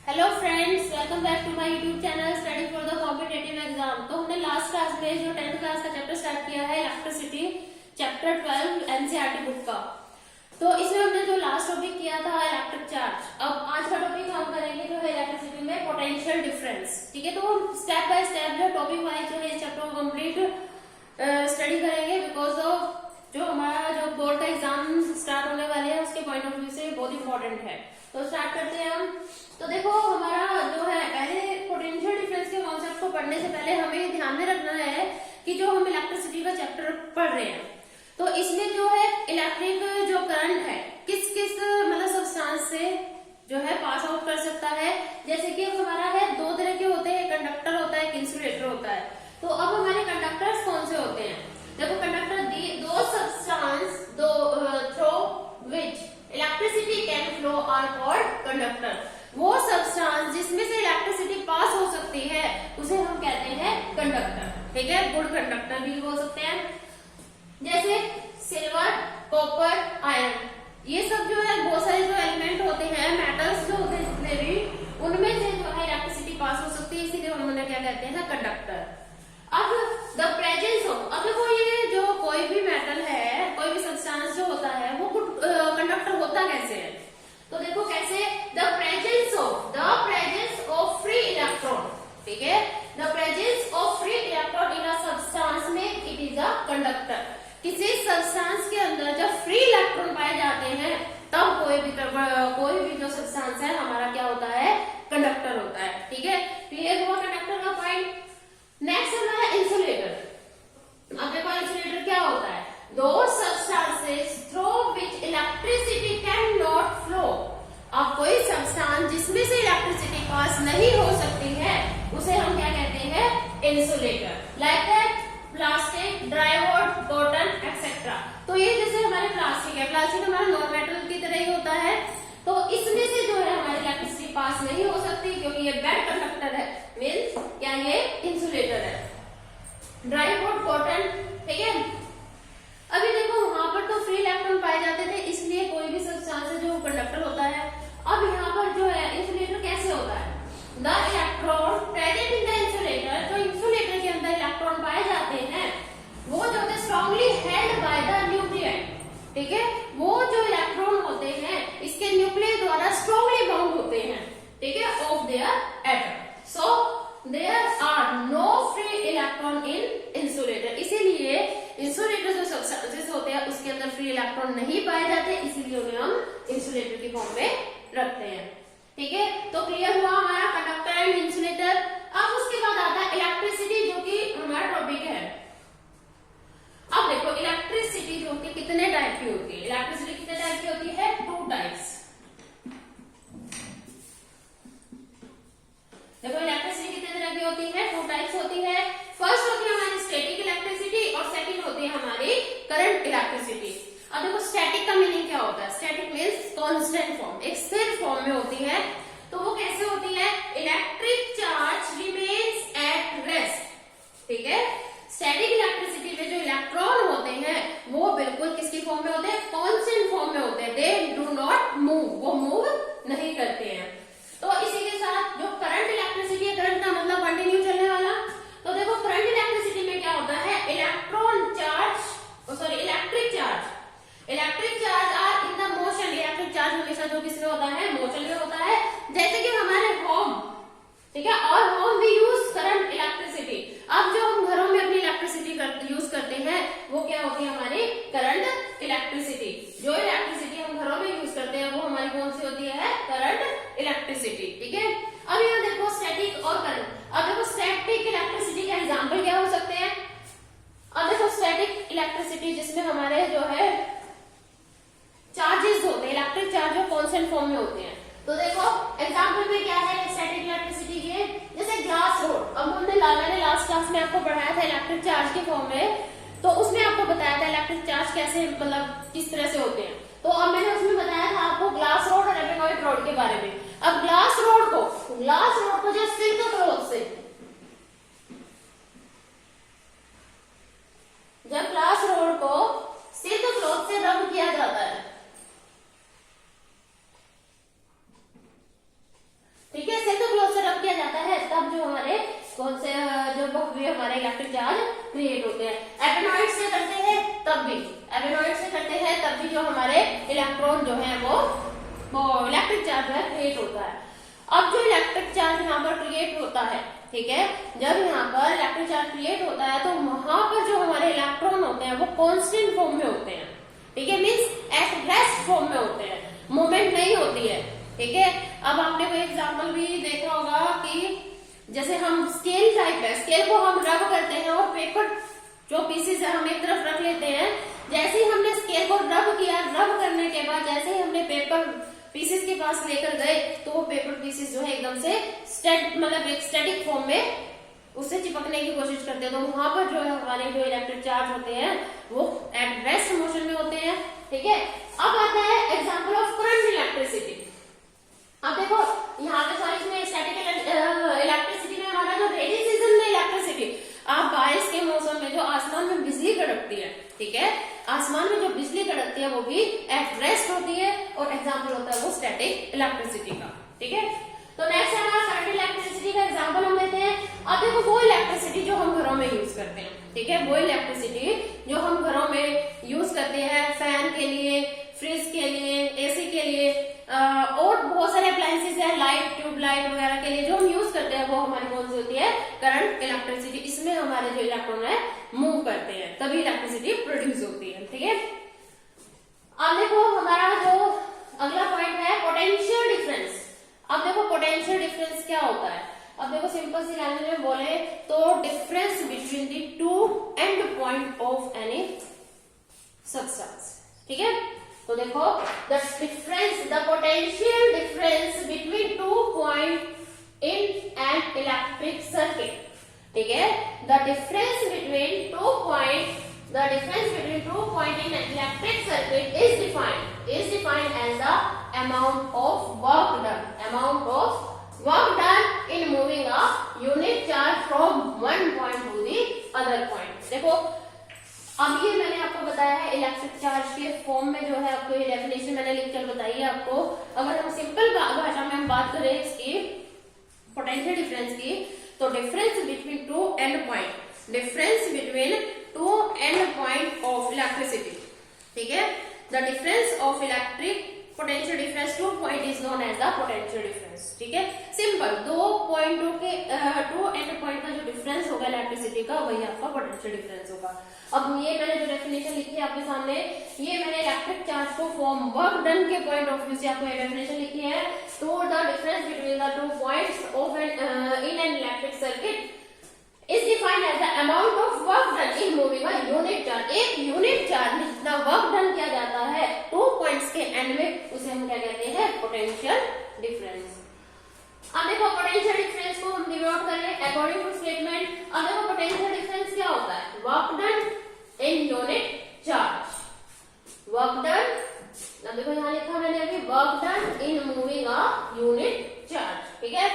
Hello friends, welcome back to my YouTube channel study for the competitive exam. तो हमने last class में जो 10th class का chapter start किया है इलेक्ट्रिसिटी, चैप्टर 12 एनसीईआरटी बुक का। तो इसमें हमने जो लास्ट टॉपिक किया था इलेक्ट्रिक चार्ज। अब आज का टॉपिक हम करेंगे जो है इलेक्ट्रिसिटी में पोटेंशियल डिफरेंस। ठीक है, तो हम स्टेप बाय स्टेप जो टॉपिक वाइज जो है इस चैप्टर को कंप्लीट स्टडी करेंगे, बिकॉज ऑफ जो हमारा जो बोर्ड का एग्जाम स्टार्ट होने वाले हैं उसके पॉइंट ऑफ व्यू से बहुत इंपॉर्टेंट है। तो स्टार्ट करते हैं हम। तो देखो, हमारा जो है पहले पोटेंशियल डिफरेंस के कॉन्सेप्ट को पढ़ने से पहले हमें ध्यान में रखना है कि जो हम इलेक्ट्रिसिटी का चैप्टर पढ़ रहे हैं, तो इसमें जो है इलेक्ट्रिक जो करंट है किस किस मतलब सब्सटेंस से जो है पास आउट कर सकता है। जैसे कि हमारा है दो तरह के होते हैं, कंडक्टर होता है, एक इंसुलेटर होता है। तो अब हमारे कंडक्टर्स कौन से होते हैं? देखो, conductor those substance through which electricity can flow are called conductor. वो सब्सटेंस जिसमें से इलेक्ट्रिसिटी पास हो सकती है उसे हम कहते हैं कंडक्टर। ठीक है, गुड कंडक्टर भी हो सकते हैं, जैसे सिल्वर, कॉपर, आयरन। ये सब जो है बहुत सारे जो एलिमेंट होते हैं, मेटल्स जो होते हैं जितने भी, उनमें से जो है इलेक्ट्रिसिटी पास हो सकती है, इसीलिए हम उन्हें क्या कहते हैं? कंडक्टर। अब द प्रेजेंस ऑफ, अब देखो ये जो कोई भी मेटल है, कोई भी सब्सटेंस जो होता है वो कंडक्टर होता कैसे है? तो देखो कैसे, the presence of free electron. ठीक है, the presence of free electron in a substance में इट इज अ कंडक्टर। किसी सब्सटेंस के अंदर जब फ्री इलेक्ट्रॉन पाए जाते हैं तब कोई भी जो सब्सटेंस है हमारा क्या होता है? कंडक्टर होता है। ठीक है, क्लियर हुआ कंडक्टर का पॉइंट। नेक्स्ट हमारा इंसुलेटर। अब देखो इंसुलेटर क्या होता है? दो substances through which electricity can not flow. अब कोई सब्सटेंस जिसमें से इलेक्ट्रिसिटी पास नहीं हो सकती है उसे हम क्या कहते हैं? Insulator. Like that plastic, dry wood, cotton et cetera. तो ये जैसे हमारे प्लास्टिक है, प्लास्टिक हमारा नॉन मेटल की तरह ही होता है, तो इसमें से जो है हमारी इलेक्ट्रिसिटी पास नहीं हो सकती क्योंकि ये बैड कंडक्टर है, मीन्स क्या ये इंसुलेटर है। ड्राईवुड, कॉटन, ठीक है। अभी देखो वहां पर तो फ्री इलेक्ट्रॉन पाए जाते थे, इसलिए कोई भी सब्सटेंस है जो कंडक्टर होता है। अब यहाँ पर जो है इंसुलेटर कैसे होता है? The electron present in the insulator, जो इंसुलेटर के अंदर इलेक्ट्रॉन पाए जाते हैं वो जो है strongly held by the nuclear. ठीक है, वो जो इलेक्ट्रॉन होते हैं इसके न्यूक्लियर द्वारा स्ट्रांगली बाउंड होते हैं। ठीक है, of their atom. So there are no free electron in insulator. इसीलिए इंसुलेटर जो सब्सटेंसेस होते हैं उसके अंदर फ्री इलेक्ट्रॉन नहीं पाए जाते, इसीलिए उन्हें हम इंसुलेटर की फॉर्म में रखते हैं। ठीक है, तो क्लियर हुआ हमारा कंडक्टर एंड इंसुलेटर। अब उसके बाद आता है इलेक्ट्रिसिटी, जो कि हमारा टॉपिक है। अब देखो इलेक्ट्रिसिटी जो कि कितने टाइप की होती है? इलेक्ट्रिसिटी कितने टाइप की होती है? 2 टाइप्स। देखो इलेक्ट्रिसिटी कितने तरह की होती है? 2 टाइप्स होती है। फर्स्ट होती है हमारी स्टैटिक इलेक्ट्रिसिटी और सेकंड होती है हमारी करंट इलेक्ट्रिसिटी। अब देखो स्टैटिक का मीनिंग क्या होता है? स्टैटिक मीन्स कांस्टेंट फॉर्म, एक स्थिर फॉर्म में होती है। तो वो कैसे होती है? Electric charge remains at rest. ठीक है, स्टैटिक इलेक्ट्रिसिटी में जो इलेक्ट्रॉन होते हैं वो बिल्कुल किसकी फॉर्म में होते हैं? कांस्टेंट फॉर्म में होते हैं। दे डू नॉट मूव, वो मूव नहीं करते हैं। तो इसी के साथ जो करंट इलेक्ट्रिसिटी है, करंट का मतलब कंटिन्यू चलने वाला। तो देखो करंट इलेक्ट्रिसिटी में क्या होता है? Electron charge, electric charge are in the motion. Electric charge हमेशा जो किसमें होता है? मोशन में होता है। जैसे कि हमारे होम, ठीक है, और होम भी यूज करंट इलेक्ट्रिसिटी। अब जो हम घरों में अपनी इलेक्ट्रिसिटी यूज करते हैं वो क्या होती है? हमारी करंट इलेक्ट्रिसिटी। जो इलेक्ट्रिसिटी हम घरों में यूज करते हैं वो हमारी कौन सी होती है? Current electricity. ठीक है, अब यहाँ देखो स्टैटिक और करंट। अब देखो स्टैटिक इलेक्ट्रिसिटी का एग्जाम्पल क्या हो सकते हैं? अब देखो स्टैटिक इलेक्ट्रिसिटी जिसमें हमारे जो है चार्जेस होते हैं, इलेक्ट्रिक चार्ज जो कांस्टेंट फॉर्म में होते हैं। तो देखो एग्जाम्पल में क्या है स्टैटिक इलेक्ट्रिसिटी के? जैसे ग्लास रोड। अब मैंने लास्ट क्लास में आपको पढ़ाया था इलेक्ट्रिक चार्ज के फॉर्म में, तो उसमें आपको बताया था इलेक्ट्रिक चार्ज कैसे मतलब किस तरह से होते हैं। तो अब मैंने उसमें बताया था आपको ग्लास रोड और एबेनॉइड रोड के बारे में। अब ग्लास रोड को जब सिल्क क्लॉथ से, जब ग्लास रोड को सिल्क क्लॉथ से रब किया जाता है, ठीक है, हमारे इलेक्ट्रिक चार्ज क्रिएट होते हैं। एबेनॉइड से करते हैं तब भी, एबेनॉइड से करते हैं तब भी जो हमारे इलेक्ट्रॉन जो है वो इलेक्ट्रिक चार्ज है क्रिएट होता है। अब जो इलेक्ट्रिक चार्ज यहाँ पर क्रिएट होता है, ठीक है, जब यहाँ पर इलेक्ट्रिक चार्ज क्रिएट होता है तो वहां पर जो हमारे इलेक्ट्रॉन होते हैं वो कांस्टेंट फॉर्म में होते हैं, ठीक है, मींस एट रेस्ट फॉर्म में होते हैं, मूवमेंट नहीं होती है, ठीक है। अब आपने कोई एग्जांपल भी देखा होगा कि जैसे हम स्केल टाइप है, स्केल को हम रब करते हैं और पेपर जो पीसेस है हम एक तरफ रख लेते हैं। जैसे ही हमने स्केल को रब किया, रब करने के बाद जैसे ही हमने पेपर पीसेस के पास लेकर गए तो वो पेपर पीसेस जो है एकदम से मतलब एक स्टैटिक फॉर्म में उससे चिपकने की कोशिश करते हैं। तो वहां पर जो है हमारे जो इलेक्ट्रिक चार्ज होते हैं वो एट रेस्ट मोशन में होते हैं, ठीक है। अब आता है एग्जांपल ऑफ करंट इलेक्ट्रिसिटी। अब देखो यहाँ पे सॉरी इसमें स्टैटिक इलेक्ट्रिसिटी में हमारा जो रेनी सीजन में इलेक्ट्रिसिटी, आप बारिश के मौसम में जो आसमान में बिजली कड़कती है, ठीक है, आसमान में जो बिजली कड़कती है वो भी एट रेस्ट होती है और एग्जांपल होता है वो स्टैटिक इलेक्ट्रिसिटी का, ठीक है। तो नेक्स्ट है हमारा करंट इलेक्ट्रिसिटी का एग्जांपल हम लेते हैं। अब देखो वो इलेक्ट्रिसिटी जो हम घरों में यूज करते हैं, ठीक है, वो इलेक्ट्रिसिटी जो हम घरों में यूज करते हैं फैन के लिए, फ्रिज के लिए, एसी के लिए और बहुत सारे अप्लायंसेस है, लाइट, ट्यूबलाइट वगैरह के लिए जो हम यूज करते हैं वो हमारी कौन सी होती है, करंट इलेक्ट्रिसिटी। इसमें हमारे जो इलेक्ट्रॉन है मूव करते हैं तभी इलेक्ट्रिसिटी प्रोड्यूस होती है, ठीक है। अब देखो हमारा जो अगला पॉइंट है पोटेंशियल डिफरेंस। अब देखो पोटेंशियल डिफरेंस क्या होता है। अब देखो सिंपल सी लैंग्वेज में बोले तो difference between the two end point of any substance, ठीक है। तो देखो the difference, the potential difference between two point in an electric circuit, ठीक है, the difference between two point, the difference between two point in an electric circuit is defined as the amount of work done, amount of work done in moving a unit charge from one point to the other point। देखो अब ये मैंने आपको बताया है electric charge के form में जो है आपको ये डेफिनेशन मैंने लिखकर बताई है आपको। अगर हम सिंपल भाषा में हम बात करें इसकी पोटेंशियल डिफरेंस की, तो difference between two end point, difference between two end point of electricity, ठीक है, the difference of electric potential difference two point is known as the potential difference, ठीक है। सिंपल दो पॉइंटों के टू एंड पॉइंट का जो डिफरेंस होगा electricity का वही आपका पोटेंशियल डिफरेंस होगा। अब ये मैंने जो डेफिनेशन लिखी है आपके सामने, ये मैंने इलेक्ट्रिक चार्ज को फॉर्म वर्क डन के पॉइंट ऑफ व्यू से आपको ये डेफिनेशन लिखी है। तो the difference between the two points of in an electric circuit is defined as the amount of work done in moving a unit charge। एक unit charge में जितना वर्क डन किया जाता है टू पॉइंट्स के एंड में उसे हम क्या कहते हैं, पोटेंशियल डिफरेंस। अब देखो पोटेंशियल डिफरेंस को हम डिनोट करें अकॉर्डिंग टू स्टेटमेंट। अब देखो पोटेंशियल डिफरेंस क्या होता है, work done in unit charge, work done, अब देखो यहाँ लिखा मैंने अभी work done in moving a unit charge, ठीक है,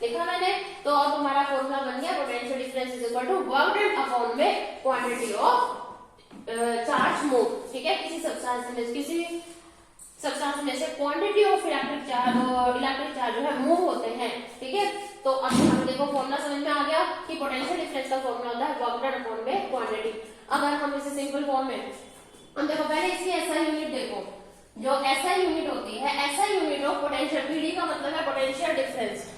लिखा मैंने। तो अब हमारा फॉर्मूला बन गया potential difference is equal to work done upon में क्वांटिटी ऑफ चार्ज मूव, ठीक है, किसी सब्सटेंस में से क्वांटिटी ऑफ इलेक्ट्रिक चार्ज जो है मूव होते हैं, ठीक है। तो अब हम देखो फॉर्मूला समझ में आ गया कि पोटेंशियल डिफरेंस का फॉर्मूला होता है वर्क डन अपॉन में क्वांटिटी। अगर हम इसे सिंपल फॉर्म में हम देखो पहले इसकी एसआई यूनिट देखो, जो एसआई यूनिट होती है, SI unit of potential, PD का मतलब है पोटेंशियल डिफरेंस,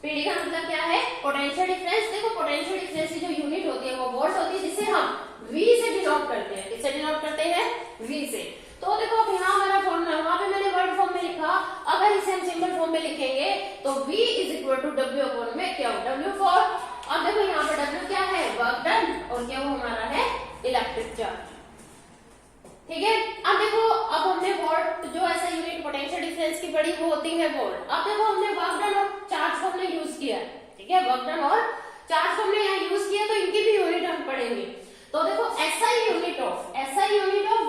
पीडी का मतलब क्या है, पोटेंशियल डिफरेंस। देखो पोटेंशियल डिफरेंस की जो यूनिट होती है वो वोल्ट होती है, जिसे हम V से डिनोट करते हैं, किससे डिनोट करते हैं, V से। तो देखो अब यहाँ हमारा फॉर्मूला, वहां पे मैंने वर्ड फॉर्म में लिखा, अगर इसे हम सिंपल फॉर्म में लिखेंगे तो V is equal to W upon में क्या, W फॉर, अब देखो यहाँ पर W क्या है, वर्क डन, और क्या वो हमारा है इलेक्ट्रिक चार्ज, ठीक है। अब देखो अब हमने वोल्ट जो ऐसा यूनिट पोटेंशियल डिफरेंस की बड़ी वो होती है वोल्ट। अब देखो हमने वर्क डन और चार्ज को हमने यूज किया, ठीक है, वर्क डन और चार्ज को हमने यहाँ यूज किया, तो इनकी भी यूनिट हम पढ़ेंगे। तो देखो SI unit of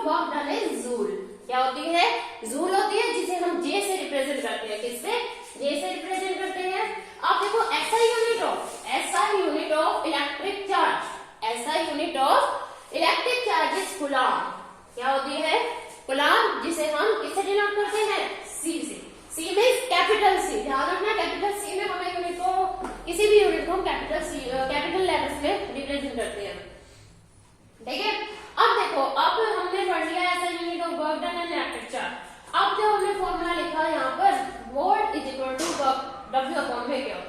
work done is joule, क्या होती है, जूल होती है, जिसे हम जे से रिप्रेजेंट करते हैं, किससे, जे से रिप्रेजेंट करते हैं। अब देखो SI unit of electric charge, SI unit of electric charge is coulomb, क्या होती है, कूलम, जिसे हम किससे डिनोट करते हैं, सी से। सी मींस कैपिटल सी, ध्यान रखना कैपिटल सी में हमें यूनिट को किसी भी यूनिट यूनिट को हम कैपिटल लेटर्स में रिप्रेजेंट करते हैं, ठीक है। अब देखो, अब हमने पढ़ लिया ऐसा unit of work done and electric charge. अब जो हमने फॉर्मूला लिखा है यहाँ पर, volt is equal to work W upon में क्या,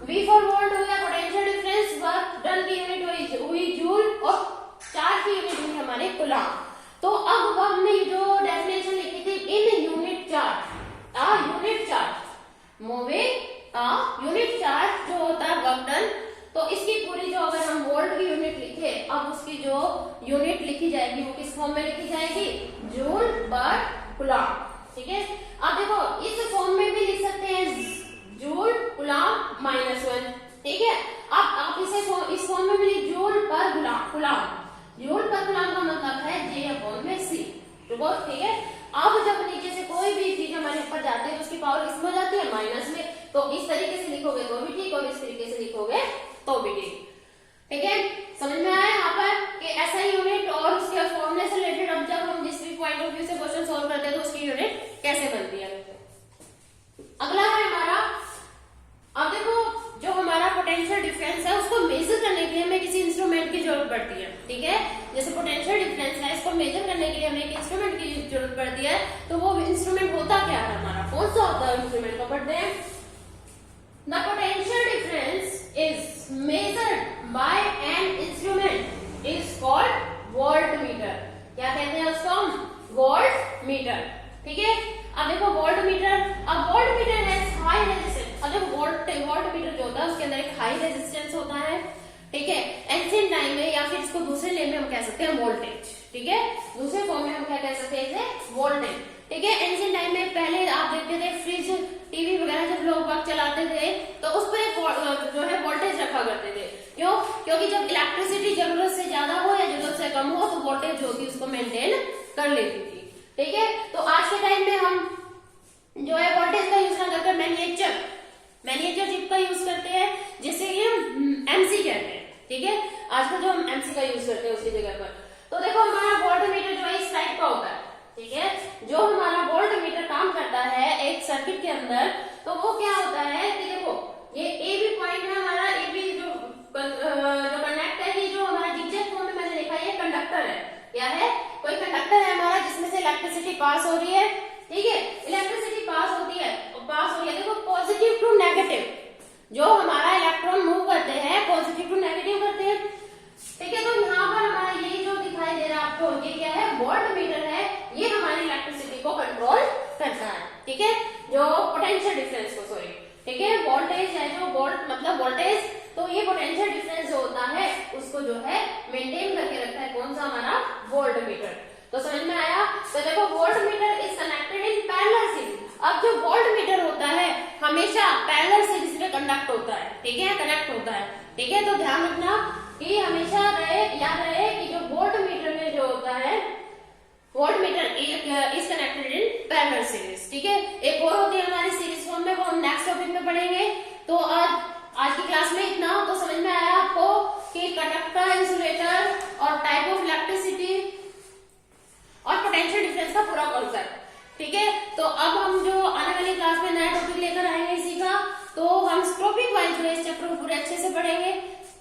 V फॉर वोल्ट हो गया पोटेंशियल डिफरेंस, वर्क डन की यूनिट हुई जूल और चार्ज की यूनिट हुई हमारे कूलम। तो अब हमने जो डेफिनेशन लिखी थी, in unit charge, unit charge moving unit charge जो होता है वर्क डन, तो इसकी पूरी जो अगर हम वोल्ट की यूनिट लिखे, अब उसकी जो यूनिट लिखी जाएगी वो किस फॉर्म में लिखी जाएगी, जूल पर कूलम, ठीक है। अब देखो इस फॉर्म में भी लिख सकते हैं जूल कूलम -1, ठीक है। अब आप इसे इस फॉर्म में भी जूल पर कूलम, जूल पर कूलम का मतलब है J/C, ठीक है। अब जब नीचे से कोई भी चीज हमारे ऊपर जाती है तो उसकी पावर किसमें हो जाती है, माइनस में। तो इस तरीके से लिखोगे तो भी ठीक और इस तरीके से लिखोगे तो भी ठीक, ठीक है। समझ में आया यहाँ पर कि ऐसा यूनिट और उसके फॉर्मूले से रिलेटेड अब जब हम जिस भी पॉइंट ऑफ व्यू से क्वेश्चन सॉल्व करते हैं तो उसकी यूनिट कैसे बनती है। अगला है हमारा, अब देखो जो हमारा पोटेंशियल डिफरेंस है उसको मेजर करने के लिए हमें किसी इंस्ट्रूमेंट की जरूरत पड़ती है, ठीक है। जैसे पोटेंशियल डिफरेंस है, इसको मेजर करने के लिए हमें एक इंस्ट्रूमेंट की जरूरत पड़ती है। तो वो इंस्ट्रूमेंट होता क्या है हमारा, कौन सा होता है इंस्ट्रूमेंट को पढ़ते हैं। The potential difference is measured by an instrument is called voltmeter। क्या कहते हैं उसको हम, वोल्टमीटर, ठीक है। अब देखो वोल्टमीटर, अब वोल्टमीटर है हाई रेजिस्टेंस। अब देखो वोल्टमीटर जो होता है उसके अंदर एक हाई रेजिस्टेंस होता है, ठीक है। एंशिएंट टाइम में, या फिर इसको दूसरे नेम में हम कह सकते हैं वोल्टेज, ठीक है। दूसरे फॉर्म में हम क्या कह सकते हैं इसे, वोल्टेज, ठीक है। एंशिएंट टाइम में पहले आप देखते थे फ्रिज टीवी वगैरह जब लोग वक्त चलाते थे तो उस पर एक जो है वोल्टेज रखा करते थे। क्यों, क्योंकि जब इलेक्ट्रिसिटी जरूरत से ज्यादा हो या जरूरत से कम हो तो वोल्टेज जो थी उसको मेंटेन कर लेती थी, ठीक है। तो आज के टाइम में हम जो है वोल्टेज का यूज ना करके मैनिएचर चिप का यूज करते हैं, जिसे कि एमसी कहते हैं, ठीक है। आजकल जो हम एमसी का यूज करते हैं उसकी जगह पर। तो देखो हमारा वोल्टमीटर जो है इस टाइप का होता है, ठीक है। जो हमारा वोल्टमीटर काम करता है एक सर्किट के अंदर, तो वो क्या होता है कि देखो ये ए बी पॉइंट है हमारा, ए बी जो कनेक्ट है, ये जो हमारा जिगजैग फॉर्म में मैंने लिखा है ये कंडक्टर है, क्या है, कोई कंडक्टर है हमारा जिसमें से इलेक्ट्रिसिटी पास हो रही है, ठीक है। इलेक्ट्रिसिटी पास हो रही है, देखो पॉजिटिव टू नेगेटिव, जो हमारा इलेक्ट्रॉन मूव करते हैं पॉजिटिव टू नेगेटिव करते हैं, ठीक है। तो यहाँ पर हमारा ये जो दिखाई दे रहा है आपको, ये क्या है, वोल्टमीटर है, ये हमारी इलेक्ट्रिसिटी को कंट्रोल करता है, ठीक है। जो पोटेंशियल डिफरेंस को, सॉरी, ठीक है, वोल्टेज है जो वोल्ट मतलब वोल्टेज, तो ये पोटेंशियल डिफरेंस जो होता है उसको जो है मेंटेन करके रखता है कौन सा, हमारा वोल्टमीटर। तो समझ में आया। तो देखो voltmeter is connected in parallel series. अब जो वोल्टमीटर होता है हमेशा पैरेलल सीरीज में कंडक्ट होता है, ठीक है, कनेक्ट होता है, ठीक है। तो ध्यान रखना कि हमेशा याद रहे कि जो वोल्टमीटर में जो होता है, voltmeter is connected in parallel series, ठीक है। एक और होती है हमारी सीरीज फॉर्म में, वो हम नेक्स्ट टॉपिक में पढ़ेंगे। तो आज की क्लास में इतना। तो समझ में आया आपको कि कंडक्टर, इंसुलेटर और टाइप ऑफ इलेक्ट्रिसिटी और पोटेंशियल डिफरेंस का पूरा कॉन्सेप्ट, ठीक है। तो अब हम जो आने वाली क्लास में नया टॉपिक लेकर आएंगे इसी का, तो हम टॉपिक वाइज जो इस चैप्टर को पूरे अच्छे से पढ़ेंगे।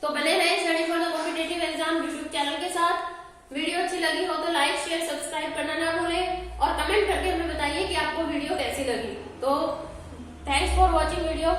तो बने रहे study for the competitive exam YouTube channel के साथ। वीडियो अच्छी लगी हो तो लाइक शेयर सब्सक्राइब करना ना भूलें और कमेंट करके हमें बताइए कि आपको वीडियो कैसी लगी। तो थैंक्स फॉर वॉचिंग वीडियो।